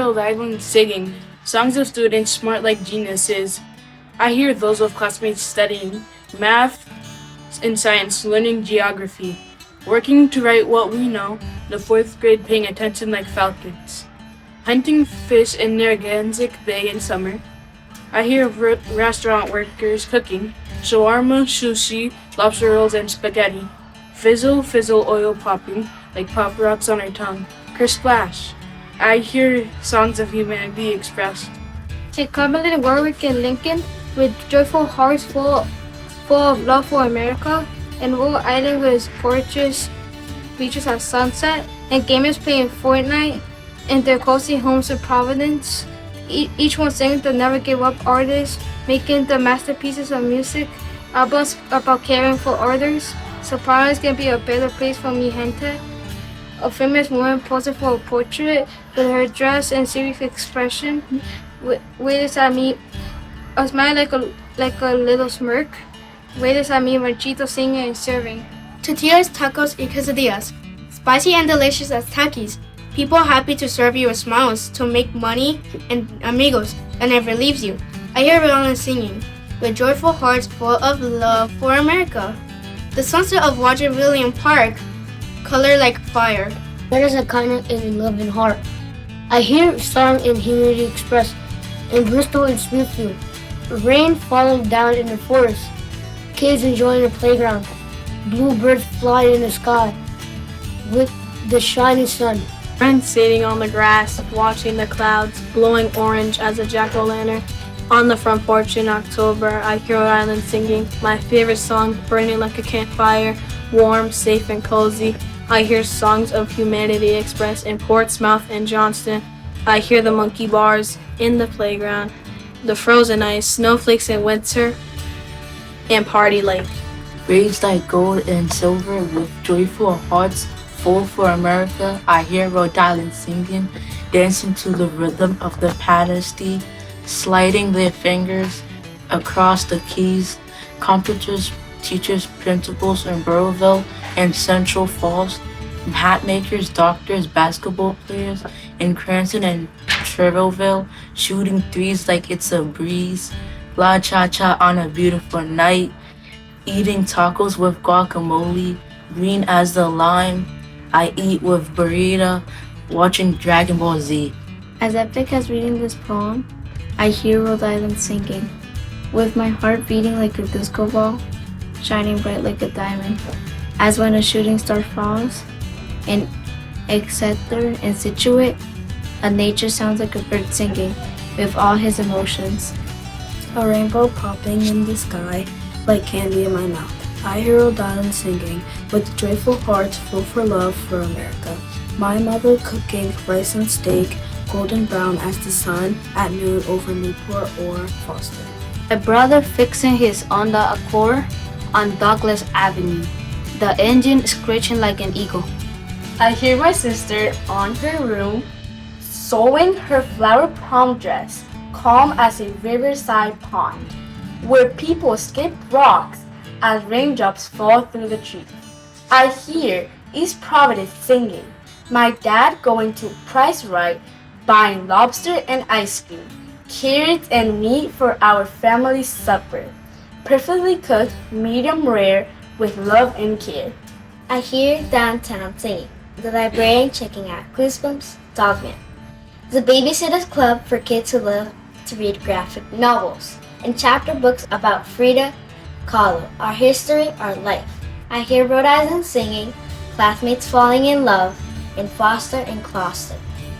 Rhode Island singing, songs of students smart like geniuses. I hear those of classmates studying math and science, learning geography, working to write what we know, the fourth grade paying attention like falcons, hunting fish in Narragansett Bay in summer. I hear restaurant workers cooking, shawarma, sushi, lobster rolls, and spaghetti. Fizzle, fizzle, oil popping like pop rocks on our tongue. Kersplash. I hear songs of humanity expressed. In Cumberland, Warwick, and Lincoln, with joyful hearts full of love for America, and Rhode Island with porches, beaches at sunset, and gamers playing Fortnite in their cozy homes in Providence. Each one singing the Never Give Up artists, making the masterpieces of music, albums about caring for others. Sopranos can be a better place for mi gente. A famous woman posing for a portrait with her dress and serious expression, waiters at me, a smile like a little smirk. Waiters at me, Ranchito singing and serving. Tortillas, tacos, y quesadillas. Spicy and delicious as Takis. People happy to serve you with smiles, to make money and amigos, and never leaves you. I hear Rhode Island singing, with joyful hearts full of love for America. The sunset of Roger William Park, color like fire. There is a kindness in love and heart. I hear song and humanity expressed in Bristol and Smithfield. Rain falling down in the forest. Kids enjoying the playground. Bluebirds flying in the sky with the shining sun. Friends sitting on the grass, watching the clouds, glowing orange as a jack-o'-lantern. On the front porch in October, I hear Rhode Island singing. My favorite song, burning like a campfire, warm, safe, and cozy. I hear songs of humanity expressed in Portsmouth and Johnston. I hear the monkey bars in the playground, the frozen ice, snowflakes in winter, and Party Lake. Raised like gold and silver with joyful hearts full for America, I hear Rhode Island singing, dancing to the rhythm of the paddle, sliding their fingers across the keys. Computers, teachers, principals in Burrowville and Central Falls, hat makers, doctors, basketball players in Cranston and Trevillville, shooting threes like it's a breeze. La cha cha on a beautiful night, eating tacos with guacamole, green as the lime. I eat with burrito, watching Dragon Ball Z. As epic as reading this poem, I hear Rhode Island singing, with my heart beating like a disco ball, shining bright like a diamond, as when a shooting star falls. In Exeter and Situate, a nature sounds like a bird singing, with all his emotions. A rainbow popping in the sky, like candy in my mouth. I hear Rhode Island singing, with joyful hearts full for love for America. My mother cooking rice and steak, golden brown as the sun at noon over Newport or Foster. My brother fixing his Honda Accord on Douglas Avenue, the engine screeching like an eagle. I hear my sister on her room, sewing her flower prom dress, calm as a riverside pond, where people skip rocks as raindrops fall through the trees. I hear East Providence singing, my dad going to Price Right, buying lobster and ice cream, carrots and meat for our family supper, perfectly cooked, medium rare, with love and care. I hear downtown singing, the librarian checking out Goosebumps, Dogman, the Babysitters Club for kids who love to read graphic novels, and chapter books about Frida Kahlo, our history, our life. I hear Rhode Island singing, classmates falling in love, in Foster and Gloucester,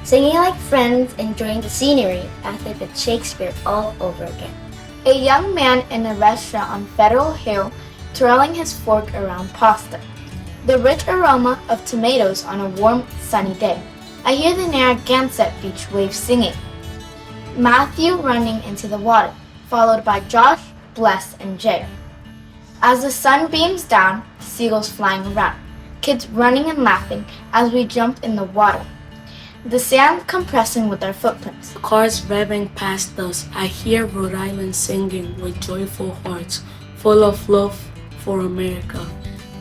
singing like friends, enjoying the scenery as if it's Shakespeare all over again. A young man in a restaurant on Federal Hill, twirling his fork around pasta. The rich aroma of tomatoes on a warm, sunny day. I hear the Narragansett beach waves singing. Matthew running into the water, followed by Josh, Bless, and Jay. As the sun beams down, seagulls flying around, kids running and laughing as we jumped in the water. The sand compressing with our footprints. Cars revving past us, I hear Rhode Island singing with joyful hearts, full of love for America.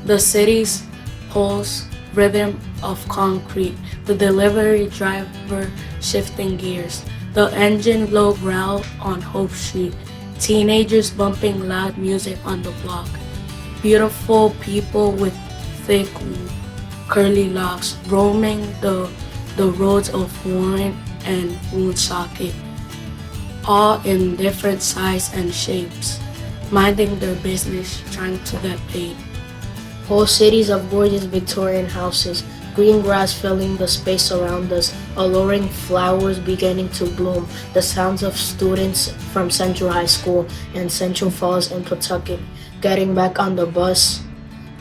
The cities, halls, rhythm of concrete, the delivery driver shifting gears, the engine low growl on Hope Street, teenagers bumping loud music on the block, beautiful people with thick curly locks roaming the roads of Warren and Woonsocket, all in different sizes and shapes, minding their business, trying to get paid. Whole cities of gorgeous Victorian houses, green grass filling the space around us, alluring flowers beginning to bloom, the sounds of students from Central High School and Central Falls in Pawtucket, getting back on the bus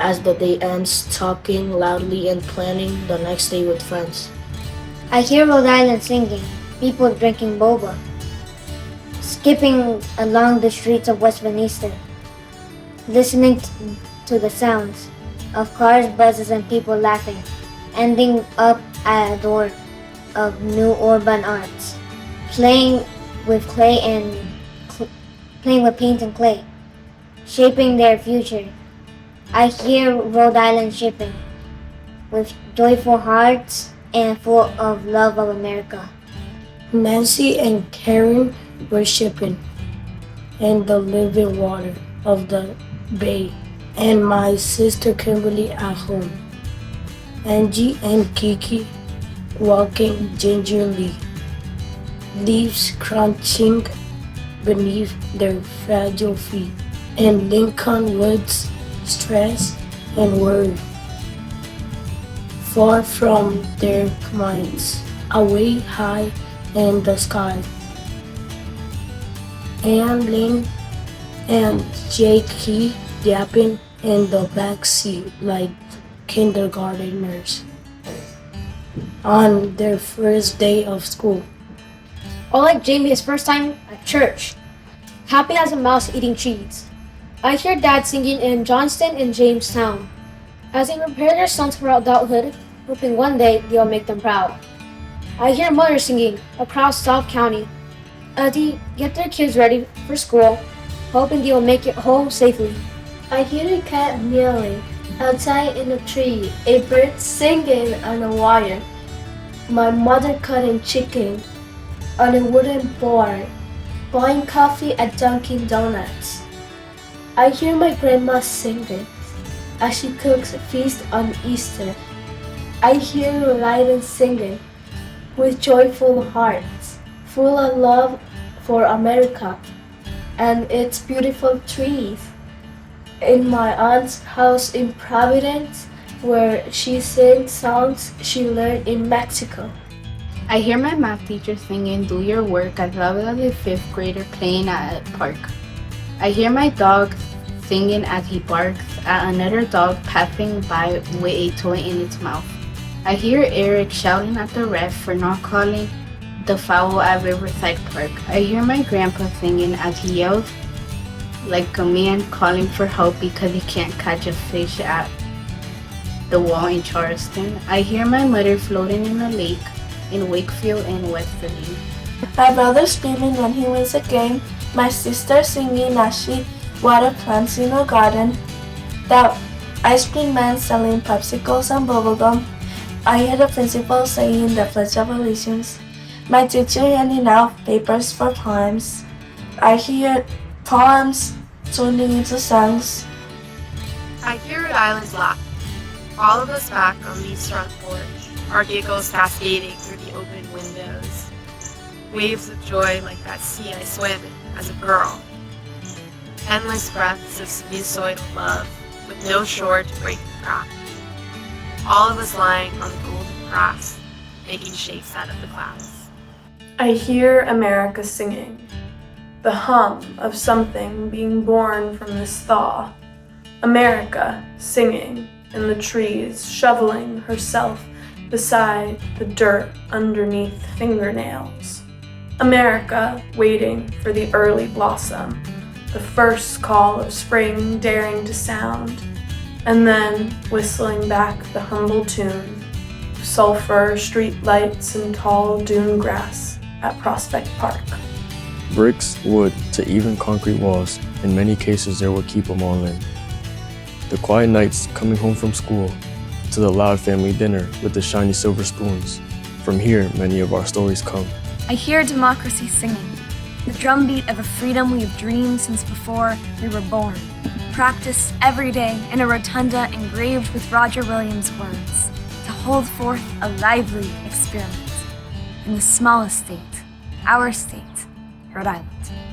as the day ends, talking loudly and planning the next day with friends. I hear Rhode Island singing, people drinking boba, skipping along the streets of West Venice, listening to the sounds of cars, buses, and people laughing, ending up at a door of New Urban Arts, playing with clay and playing with paint and clay, shaping their future. I hear Rhode Island shipping with joyful hearts and full of love of America. Nancy and Karen were shipping in the living water of the bay, and my sister Kimberly at home. Angie and Kiki walking gingerly, leaves crunching beneath their fragile feet, and Lincoln Woods stress and worry far from their minds, away high in the sky. Anne Lynn and Jakey yapping in the back seat like kindergarteners on their first day of school. Or like Jamie his first time at church, happy as a mouse eating cheese. I hear Dad singing in Johnston and Jamestown as they prepare their sons for adulthood, hoping one day they'll make them proud. I hear mothers singing across South County as they get their kids ready for school, hoping they will make it home safely. I hear a cat meowing outside in a tree, a bird singing on a wire, my mother cutting chicken on a wooden board, buying coffee at Dunkin' Donuts. I hear my grandma singing as she cooks a feast on Easter. I hear Rhode Island singing with joyful hearts, full of love for America and its beautiful trees. In my aunt's house in Providence, where she sings songs she learned in Mexico. I hear my math teacher singing "Do Your Work" as loud as a fifth grader playing at a park. I hear my dog singing as he barks at another dog passing by with a toy in its mouth. I hear Eric shouting at the ref for not calling the foul at Riverside Park. I hear my grandpa singing as he yells like a man calling for help because he can't catch a fish at the wall in Charleston. I hear my mother floating in a lake in Wakefield and West Virginia. My brother screaming when he wins a game, my sister singing as she water plants in her garden, the ice cream man selling popsicles and bubblegum. I hear the principal saying the Pledge of Allegiance, my teacher handing out papers for poems. I hear poems turning into songs. I hear Rhode Island's laugh, all of us back on Lee's front porch, our giggles cascading through the open windows, waves of joy like that sea I swam in as a girl. Endless breaths of sinusoidal love, with no shore to break the crack. All of us lying on the golden grass, making shapes out of the clouds. I hear America singing, the hum of something being born from this thaw. America singing in the trees, shoveling herself beside the dirt underneath fingernails. America waiting for the early blossom, the first call of spring daring to sound, and then whistling back the humble tune of sulfur, street lights, and tall dune grass at Prospect Park. Bricks, wood, to even concrete walls, in many cases there would keep them all in. The quiet nights coming home from school, to the loud family dinner with the shiny silver spoons. From here, many of our stories come. I hear democracy singing, the drumbeat of a freedom we have dreamed since before we were born. Practiced every day in a rotunda engraved with Roger Williams' words, to hold forth a lively experiment in the smallest state, our state, Rhode Island.